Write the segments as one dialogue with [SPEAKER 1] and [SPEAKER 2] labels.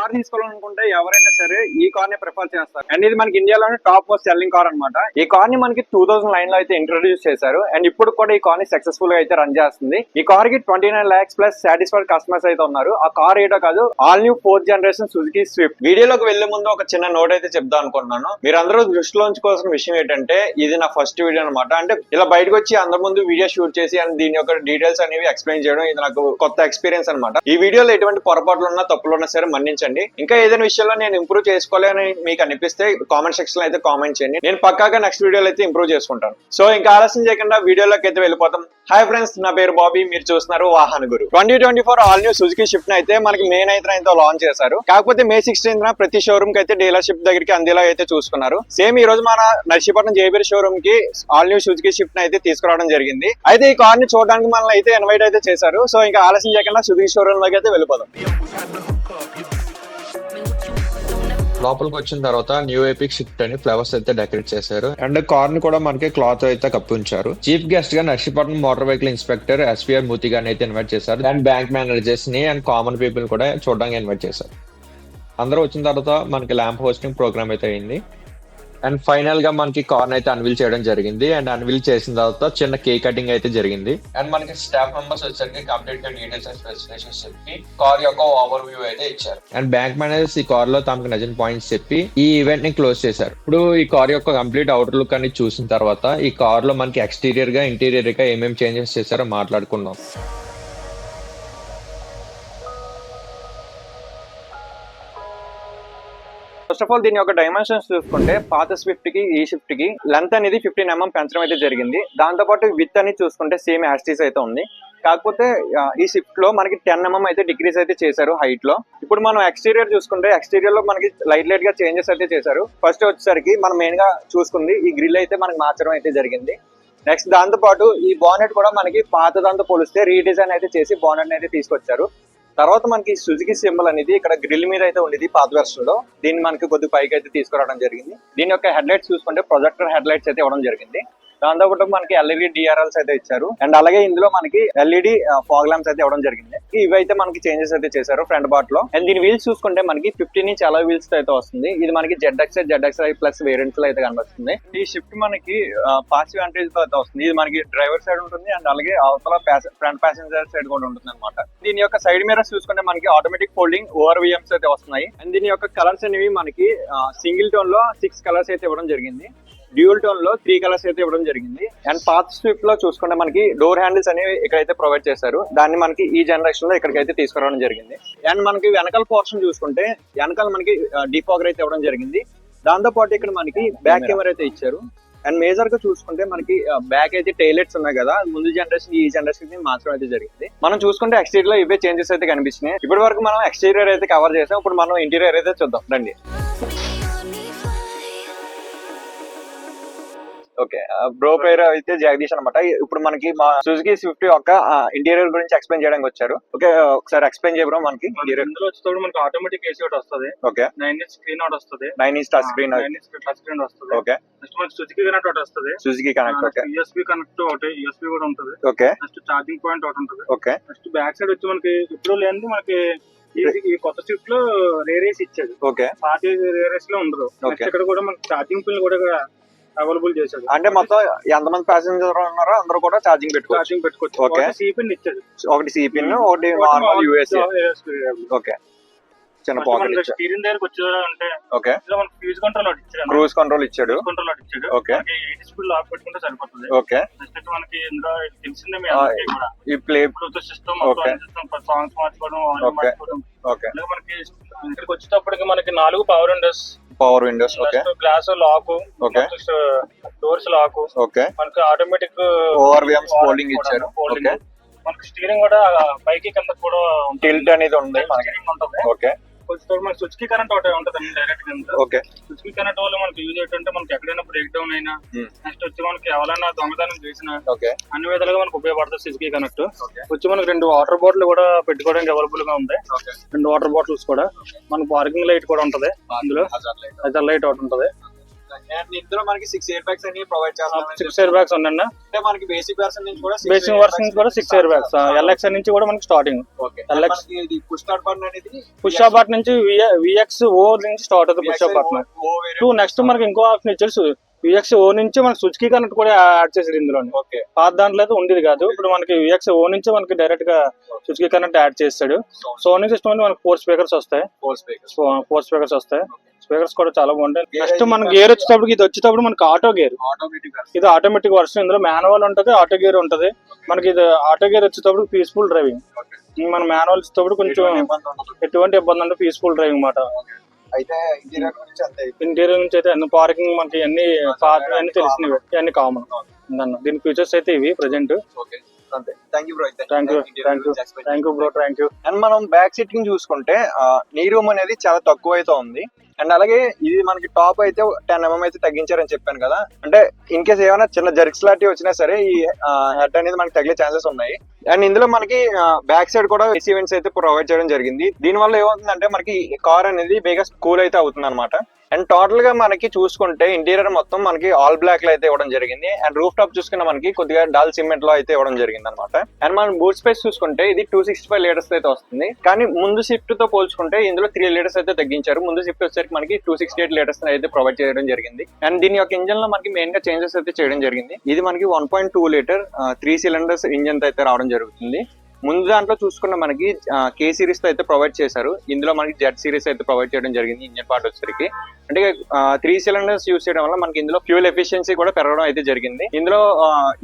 [SPEAKER 1] Car తీసుకోవాలనుకుంటే ఎవరైనా సరే ఈ కార్ ని ప్రిఫర్ చేస్తారు. అండ్ ఇది మనకి ఇండియాలోనే టాప్ మోస్ట్ సెల్లింగ్ కార్ అనమాట. ఈ కార్ ని మనకి 2009 లో అయితే ఇంట్రొడ్యూస్ చేశారు. అండ్ ఇప్పుడు కూడా ఈ కార్ ని సక్సెస్ఫుల్ గా అయితే రన్ చేస్తుంది. ఈ కార్ కి 29 lakhs ప్లస్ సాటిస్ఫైడ్ కస్టమర్స్ అయితే ఉన్నారు. ఆ కార్ ఏటో కాదు, all new 4th generation Suzuki Swift. వీడియోలోకి వెళ్లే ముందు ఒక చిన్న నోట్ అయితే చెప్దాం అనుకుంటున్నాను. మీరు అందరూ దృష్టిలో ఉంచుకోవాల్సిన విషయం ఏంటంటే ఇది నా ఫస్ట్ వీడియో అనమాట. అంటే ఇలా బయటకు వచ్చి అందరి ముందు వీడియో షూట్ చేసి అండ్ దీని యొక్క డీటెయిల్స్ అనేవి ఎక్స్ప్లెయిన్ చేయడం ఇది నాకు కొత్త ఎక్స్పీరియన్స్ అనమాట. ఈ వీడియోలో ఎటువంటి పొరపాట్లు ఉన్నా తప్పులు ఉన్నా సరే మన్నించండి. ఇంకా ఏదైనా విషయంలో నేను ఇంప్రూవ్ చేసుకోవాలని మీకు అనిపిస్తే కామెంట్ సెక్షన్ లో అయితే కామెంట్ చేయండి. నేను పక్కాగా నెక్స్ట్ వీడియోలో అయితే ఇంప్రూవ్ చేసుకుంటాను. సో ఇంకా ఆలస్యం చేయకుండా వీడియోలోకి అయితే వెళ్ళిపోతాం. హాయ్ ఫ్రెండ్స్, నా పేరు బాబీ, మీరు చూస్తున్నారు వాహన గురు. 2024 ఆల్ న్యూ సుజుకి షిఫ్ట్ అయితే మనకి మే 9th లాంచ్ చేశారు. కాకపోతే మే 16th ప్రతి షోరూమ్ కి అయితే డీలర్షిప్ దగ్గరికి అందేలా అయితే చూసుకున్నారు. సేమ్ ఈ రోజు మన నర్సీపట్నం జేబీఆర్ షోరూమ్ కి ఆల్ న్యూ సుజుకి షిఫ్ట్ అయితే తీసుకురావడం జరిగింది. అయితే ఈ కార్ ని చూడడానికి మనల్ని అయితే ఇన్వైట్ అయితే చేశారు. సో ఇంకా ఆలస్యం చేయకుండా సుజుకి షోరూమ్ లోకి అయితే వెళ్ళిపోదాం.
[SPEAKER 2] లోపలికి వచ్చిన తర్వాత న్యూ ఎపిక్ షిఫ్ట్ అని ఫ్లవర్స్ అయితే డెకరేట్ చేశారు. అండ్ కార్ ని కూడా మనకి క్లాత్ అయితే కప్పి ఉంచారు. చీఫ్ గెస్ట్ గా Narsipatnam motor vehicle inspector SPR Murthy గారిని అయితే ఇన్వైట్ చేశారు. అండ్ బ్యాంక్ మేనేజర్స్ ని అండ్ కామన్ పీపుల్ కూడా చూడడానికి ఇన్వైట్ చేశారు. అందరూ వచ్చిన తర్వాత మనకి ల్యాంప్ హోస్టింగ్ ప్రోగ్రామ్ అయితే అయింది. అండ్ ఫైనల్ గా మనకి కార్ అయితే అన్వీల్ చేయడం జరిగింది. అండ్ అన్వీల్ చేసిన తర్వాత చిన్న కేక్ కటింగ్ అయితే జరిగింది. అండ్ మనకి స్టాఫ్ మెంబర్స్ వచ్చేసరికి కంప్లీట్ గా డీటెయిల్స్ అండ్ స్పెసిఫికేషన్స్ చెప్పి కార్ యొక్క ఓవర్ వ్యూ అయితే ఇచ్చారు. అండ్ బ్యాంక్ మేనేజర్స్ ఈ కార్ లో తమకు నచ్చిన పాయింట్స్ చెప్పి ఈ ఈవెంట్ ని క్లోజ్ చేశారు. ఇప్పుడు ఈ కార్ యొక్క కంప్లీట్ అవుటర్ లుక్ అని చూసిన తర్వాత ఈ కార్ లో మనకి ఎక్స్టీరియర్ గా ఇంటీరియర్ గా ఏమేమి చేంజెస్ చేశారో మాట్లాడుకుందాం.
[SPEAKER 1] ఫస్ట్ ఆఫ్ ఆల్ దీని యొక్క డైమెన్షన్స్ చూసుకుంటే పాత స్విఫ్ట్ కి ఈ షిఫ్ట్ కి లెంత్ అనేది 15 mm పెంచడం అయితే జరిగింది. దాంతో పాటు విత్ అని చూసుకుంటే సేమ్ యాస్టీస్ అయితే ఉంది. కాకపోతే ఈ షిఫ్ట్ లో మనకి 10 mm అయితే డిక్రీస్ అయితే చేశారు హైట్ లో. ఇప్పుడు మనం ఎక్స్టీరియర్ చూసుకుంటే ఎక్స్టీరియర్ లో మనకి లైట్ గా చేంజెస్ అయితే చేశారు. ఫస్ట్ వచ్చేసరికి మనం మెయిన్ గా చూసుకుంది ఈ గ్రిల్ అయితే మనకి మార్చడం అయితే జరిగింది. నెక్స్ట్ దాంతో పాటు ఈ బానెట్ కూడా మనకి పాత దాంతో పోలిస్తే రీడిజైన్ అయితే చేసి బానెట్ అయితే తీసుకొచ్చారు. తర్వాత మనకి సుజుకి సింబల్ అనేది ఇక్కడ గ్రిల్ మీద అయితే ఉండేది పాత వెర్షన్ లో. దీన్ని మనకి కొద్ది పైకి అయితే తీసుకురావడం జరిగింది. దీని యొక్క హెడ్ లైట్స్ చూసుకుంటే ప్రొజెక్టర్ హెడ్ లైట్స్ అయితే ఇవ్వడం జరిగింది. దాంతో పాటు మనకి ఎల్ఈడి డిఆర్ఎల్స్ అయితే ఇచ్చారు. అండ్ అలాగే ఇందులో మనకి ఎల్ఈడి ఫాగ్ ల్యాంప్స్ అయితే ఇవ్వడం జరిగింది. ఇవైతే మనకి చేంజెస్ అయితే చేశారు ఫ్రంట్ పార్ట్ లో. అండ్ దీని వీల్స్ చూసుకుంటే మనకి 15 inch అలా వీల్స్ అయితే వస్తుంది. ఇది మనకి ZXi ప్లస్ వేరియంట్స్ లో అయితే కనిపిస్తుంది. ఈ షిఫ్ట్ మనకి పాసివ్ ఎంట్రీస్ తో అయితే వస్తుంది. ఇది మనకి డ్రైవర్ సైడ్ ఉంటుంది అండ్ అలాగే అవతల ఫ్రంట్ ప్యాసింజర్ సైడ్ కూడా ఉంటుంది అనమాట. దీని యొక్క సైడ్ మిరర్స్ చూసుకుంటే మనకి ఆటోమేటిక్ ఫోల్డింగ్ ORVMs అయితే వస్తున్నాయి. అండ్ దీని యొక్క కలర్స్ అనేవి మనకి సింగిల్ టోన్ లో 6 కలర్స్ అయితే ఇవ్వడం జరిగింది. డ్యూల్ టోన్ లో 3 కలర్స్ అయితే ఇవ్వడం జరిగింది. అండ్ పాత స్విఫ్ట్ లో చూసుకుంటే మనకి డోర్ హ్యాండిల్స్ అనేవి ఇక్కడైతే ప్రొవైడ్ చేశారు. దాన్ని మనకి ఈ జనరేషన్ లో ఇక్కడికైతే తీసుకురావడం జరిగింది. అండ్ మనకి వెనకాల పోర్షన్ చూసుకుంటే వెనకాల మనకి డిఫాగర్ అయితే ఇవ్వడం జరిగింది. దాంతో పాటు ఇక్కడ మనకి బ్యాక్ కెమెరా అయితే ఇచ్చారు. అండ్ మేజర్ గా చూసుకుంటే మనకి బ్యాక్ అయితే టైలెట్స్ ఉన్నాయి కదా, ముందు జనరేషన్ ఈ జనరేషన్ మార్చడం అయితే జరిగింది. మనం చూసుకుంటే ఎక్స్టీరియర్ లో ఇవే చేంజెస్ అయితే కనిపిస్తున్నాయి. ఇప్పటి వరకు మనం ఎక్స్టీరియర్ అయితే కవర్ చేసాం. ఇప్పుడు మనం ఇంటీరియర్ అయితే చూద్దాం రండి. ఓకే, బ్రో పేరు అయితే జగదీష్ అనమాట. ఇప్పుడు మనకి మా సుజుకి స్విఫ్ట్ యొక్క ఇంటీరియర్ గురించి ఎక్స్ప్లెయిన్ చేయడానికి వచ్చారు. ఓకే, ఒకసారి ఎక్స్ప్లెయిన్ చేయడం. మనకి
[SPEAKER 3] మనకి ఆటోమేటిక్ ఏసీ ఒకటి వస్తుంది.
[SPEAKER 1] ఓకే,
[SPEAKER 3] 9 inch స్క్రీన్ ఒకటి వస్తుంది.
[SPEAKER 1] 9 inch టచ్ స్క్రీన్
[SPEAKER 3] వస్తుంది.
[SPEAKER 1] ఓకే,
[SPEAKER 3] నెక్స్ట్ మనకి సుజుకి కనెక్ట్ ఒకటి వస్తుంది.
[SPEAKER 1] Suzuki connect. Okay,
[SPEAKER 3] USB connect ఒకటి యూఎస్బీ కూడా ఉంటుంది.
[SPEAKER 1] ఓకే,
[SPEAKER 3] నెక్స్ట్ ఛార్జింగ్ పాయింట్ ఒకటి ఉంటుంది.
[SPEAKER 1] ఓకే,
[SPEAKER 3] నెక్స్ట్ బ్యాక్ సైడ్ వచ్చి మనకి ఇప్పుడు లేని మనకి ఈ కొత్త స్విఫ్ట్ లో రేరేస్ ఇచ్చాడు.
[SPEAKER 1] ఓకే,
[SPEAKER 3] పాత రేరేస్ లో ఉండదు. ఇక్కడ కూడా మనకి ఛార్జింగ్ పిన్ కూడా అవైలబుల్ చేశాడు.
[SPEAKER 1] అంటే మొత్తం ఎంతమంది ప్యాసింజర్ ఉన్నారో అందరూ కూడా ఛార్జింగ్ పెట్టుకోవచ్చు. ఓకే,
[SPEAKER 3] సిపిన్ ఇచ్చాడు.
[SPEAKER 1] ఒకటి సిపిన్, ఒకటి నార్మల్ యూఎస్బీ. ఓకే, చిన్న పాకెట్
[SPEAKER 3] స్టీరింగ్ దగ్గరకు వచ్చాడంటే
[SPEAKER 1] ఓకే,
[SPEAKER 3] మనకి క్రూజ్ కంట్రోల్ ఇచ్చాడు.
[SPEAKER 1] క్రూజ్ కంట్రోల్ ఇచ్చాడు. ఓకే,
[SPEAKER 3] 8 స్పీడ్ లాక్ పెట్టుకుంటే సరిపోతుంది.
[SPEAKER 1] ఓకే,
[SPEAKER 3] నెక్స్ట్ మనకి ఇందులో తెలిసిందే మీ అందరికీ కూడా
[SPEAKER 1] ఈ ప్లే
[SPEAKER 3] బ్లూటూత్ సిస్టమ్ సాంగ్స్ మార్చుకోవడం.
[SPEAKER 1] ఓకే,
[SPEAKER 3] మనకి ఇక్కడికి వచ్చేటప్పటికి మనకి 4 power windows.
[SPEAKER 1] Okay,
[SPEAKER 3] glass lock.
[SPEAKER 1] Okay,
[SPEAKER 3] doors lock.
[SPEAKER 1] Okay,
[SPEAKER 3] మనకి ఆటోమేటిక్
[SPEAKER 1] ORVMs ఫోల్డింగ్ ఇచ్చారు. ఓకే,
[SPEAKER 3] మనకి స్టీరింగ్ కూడా పైకి కింద కూడా
[SPEAKER 1] టిల్ట్ అనేది ఉంది. ఓకే,
[SPEAKER 3] కొంచెం మనకి సుజుకి కరెంట్ ఒకటి ఉంటుంది డైరెక్ట్ కింద.
[SPEAKER 1] ఓకే,
[SPEAKER 3] సుజుకి కరెంట్ వల్ల మనకి యూజ్ ఏంటంటే మనకి ఎక్కడైనా బ్రేక్ డౌన్ అయినా నెక్స్ట్ వచ్చి మనకి ఎవరైనా దొంగతనం చేసినా అన్ని విధాలుగా మనకు ఉపయోగపడుతుంది సుజుకి కనెక్ట్. వచ్చి మనకి 2 వాటర్ బాటిల్ కూడా పెట్టుకోవడానికి అవైలబుల్ గా ఉంది. 2 వాటర్ బాటిల్స్ కూడా మనకి పార్కింగ్ లైట్ కూడా ఉంటది. అందులో హజార్ లైట్ ఒకటి ఉంటది.
[SPEAKER 1] ఇందులో మనకి 6 ఎయిర్ బ్యాగ్స్ అని ప్రొవైడ్ చేస్తాం.
[SPEAKER 3] 6 ఎయిర్ బ్యాగ్స్ ఉందండి.
[SPEAKER 1] అంటే మనకి బేసిక్ వెర్షన్ నుంచి కూడా
[SPEAKER 3] బేసిక్ వర్షన్ నుంచి కూడా 6 ఎయిర్ బ్యాగ్స్, ఎల్ఎక్స్ నుంచి కూడా మనకి స్టార్టింగ్. ఎల్ఎక్స్
[SPEAKER 1] ఇది పుష్ స్టార్ట్ బటన్ అనేది
[SPEAKER 3] పుష్ అపార్ట్ నుంచి విఎక్స్ ఓ నుంచి స్టార్ట్ అవుతుంది పుష్ అపార్ట్. నెక్స్ట్ మనకి ఇంకో ఆప్షన్ ఇచ్చారు విఎక్స్ ఓ నుంచి మనకి సుజుకి కనెక్ట్ కూడా యాడ్ చేసారు ఇందులో. పాత దాంట్లో అయితే ఉండేది కాదు, ఇప్పుడు మనకి విఎక్స్ ఓ నుంచి మనకి డైరెక్ట్ గా సుజుకి కనెక్ట్ యాడ్ చేస్తాడు. సోనీ సిస్టమ్ మనకి 4 స్పీకర్స్ వస్తాయి. 4 స్పీకర్స్ వస్తాయి. స్పీకర్స్ కూడా చాలా బాగుంటాయి. నెక్స్ట్ మన గేర్ వచ్చేటప్పుడు ఇది వచ్చేటప్పుడు మనకి ఆటో గేర్, ఇది ఆటోమేటిక్ వర్షన్. ఇందులో మాన్యువల్ ఉంటది, ఆటో గేర్ ఉంటది. మనకి ఇది ఆటో గేర్ వచ్చేటప్పుడు పీస్ఫుల్ డ్రైవింగ్. మన మాన్యువల్ వచ్చేటప్పుడు కొంచెం ఎటువంటి ఇబ్బంది అంటే పీస్ఫుల్ డ్రైవింగ్ మాట.
[SPEAKER 1] అయితే
[SPEAKER 3] ఇంటీరియర్ నుంచి అయితే అన్ని పార్కింగ్ మనకి అన్ని అన్ని తెలిసినవి, అన్ని కామన్. దీని ఫీచర్స్ అయితే ఇవి present.
[SPEAKER 1] Thank you bro.
[SPEAKER 3] Thank you bro.
[SPEAKER 1] And మనం బ్యాక్ సీటింగ్ చూసుకుంటే నీ రూమ్ అనేది చాలా తక్కువ అయితే ఉంది. అండ్ అలాగే ఇది మనకి టాప్ అయితే 10 mm అయితే తగ్గించారని చెప్పాను కదా. అంటే ఇన్ కేస్ ఏమైనా చిన్న జర్క్స్ లాంటివి వచ్చినా సరే ఈ హెడ్ అనేది మనకి తగిలే ఛాన్సెస్ ఉన్నాయి. అండ్ ఇందులో మనకి బ్యాక్ సైడ్ కూడా ఏసీ వెంట్స్ అయితే ప్రొవైడ్ చేయడం జరిగింది. దీని వల్ల ఏమవుతుందంటే మనకి కార్ అనేది బేగా కూల్ అయితే అవుతుంది అనమాట. అండ్ టోటల్ గా మనకి చూసుకుంటే ఇంటీరియర్ మొత్తం మనకి ఆల్ బ్లాక్ లో అయితే ఇవ్వడం జరిగింది. అండ్ రూఫ్ టాప్ చూసుకున్న మనకి కొద్దిగా డాల్ సిమెంట్ లో అయితే ఇవ్వడం జరిగింది అనమాట. అండ్ మనం బూట్ స్పేస్ చూసుకుంటే ఇది 265 లీటర్స్ అయితే వస్తుంది. కానీ ముందు షిఫ్ట్ తో పోల్చుకుంటే ఇందులో 3 లీటర్స్ అయితే తగ్గించారు. ముందు షిఫ్ట్ వచ్చేసరికి మనకి 268 లీటర్స్ అయితే ప్రొవైడ్ చేయడం జరిగింది. అండ్ దీని యొక్క ఇంజన్ లో మనకి మెయిన్ గా చేంజెస్ అయితే చేయడం జరిగింది. ఇది మనకి 1.2 లీటర్ 3 సిలిండర్స్ ఇంజన్ అయితే రావడం జరుగుతుంది. ముందు దాంట్లో చూసుకున్న మనకి కే సిరీస్ తో అయితే ప్రొవైడ్ చేశారు. ఇందులో మనకి జెడ్ సిరీస్ అయితే ప్రొవైడ్ చేయడం జరిగింది. ఇంజన్ పార్ట్ వచ్చేసరికి అంటే 3 సిలిండర్స్ యూస్ చేయడం వల్ల మనకి ఇందులో ఫ్యూల్ ఎఫిషియన్సీ కూడా పెరగడం అయితే జరిగింది. ఇందులో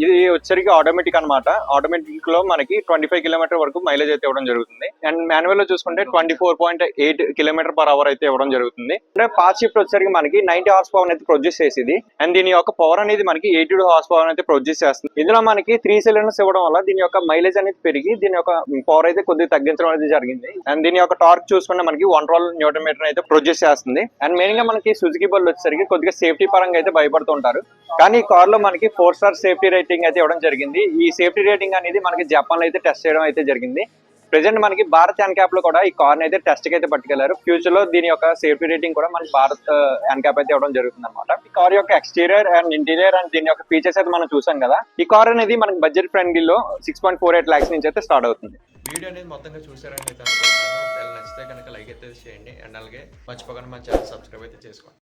[SPEAKER 1] ఇది వచ్చేసరికి ఆటోమేటిక్ అనమాట. ఆటోమేటిక్ లో మనకి 25 కిలోమీటర్ వరకు మైలేజ్ అయితే ఇవ్వడం జరుగుతుంది. అండ్ మాన్యువల్ లో చూసుకుంటే 24.8 km/h అయితే ఇవ్వడం జరుగుతుంది. అంటే పార్ట్ షిఫ్ట్ వచ్చేసరికి మనకి 90 హార్స్ పవర్ అయితే ప్రొడ్యూస్ చేసేది. అండ్ దీని యొక్క పవర్ అనేది మనకి 82 హార్స్ పవర్ అయితే ప్రొడ్యూస్ చేస్తుంది. ఇందులో మనకి 3 సిలిండర్స్ ఇవ్వడం వల్ల దీని యొక్క మైలేజ్ అనేది పెరిగి దీని యొక్క పవర్ అయితే కొద్దిగా తగ్గించడం అనేది జరిగింది. అండ్ దీని యొక్క టార్క్ చూసుకుంటే మనకి 112 న్యూటన్ మీటర్ అయితే ప్రొడ్యూస్ చేస్తుంది. అండ్ మెయిన్ గా మనకి సుజుకి బళ్ళు వచ్చేసరికి కొద్దిగా సేఫ్టీ పరంగా అయితే భయపడుతుంటారు. కానీ ఈ కార్ లో మనకి 4 స్టార్ సేఫ్టీ రేటింగ్ అయితే ఇవ్వడం జరిగింది. ఈ సేఫ్టీ రేటింగ్ అనేది మనకి జపాన్ లో అయితే టెస్ట్ చేయడం అయితే జరిగింది. ప్రెసెంట్ మనకి భారత్ ఎన్క్యాప్ లో కూడా ఈ కార్ అయితే టెస్ట్ కి అయితే పట్టుకెళ్లారు. ఫ్యూచర్ లో దీని యొక్క సేఫ్టీ రేటింగ్ కూడా మనకి భారత్ ఎన్క్యాప్ అయితే ఇవ్వడం జరుగుతుంది అనమాట. ఈ కార్ యొక్క ఎక్స్టీరియర్ అండ్ ఇంటీరియర్ అండ్ దీని యొక్క ఫీచర్స్ అయితే మనం చూసాం కదా. ఈ కార్ అనేది మనకి బడ్జెట్ ఫ్రెండ్లీలో 6.48 lakhs నుంచి అయితే స్టార్ట్ అవుతుంది.
[SPEAKER 2] వీడియో అనేది మొత్తంగా చూసారని అయితే అనుకుంటున్నాను. ఒకవేళ నచ్చితే కనుక లైక్ అయితే చేయండి. అండ్ అలాగే మర్చిపోకుండా మన ఛానల్ సబ్స్క్రైబ్ అయితే చేసుకోండి.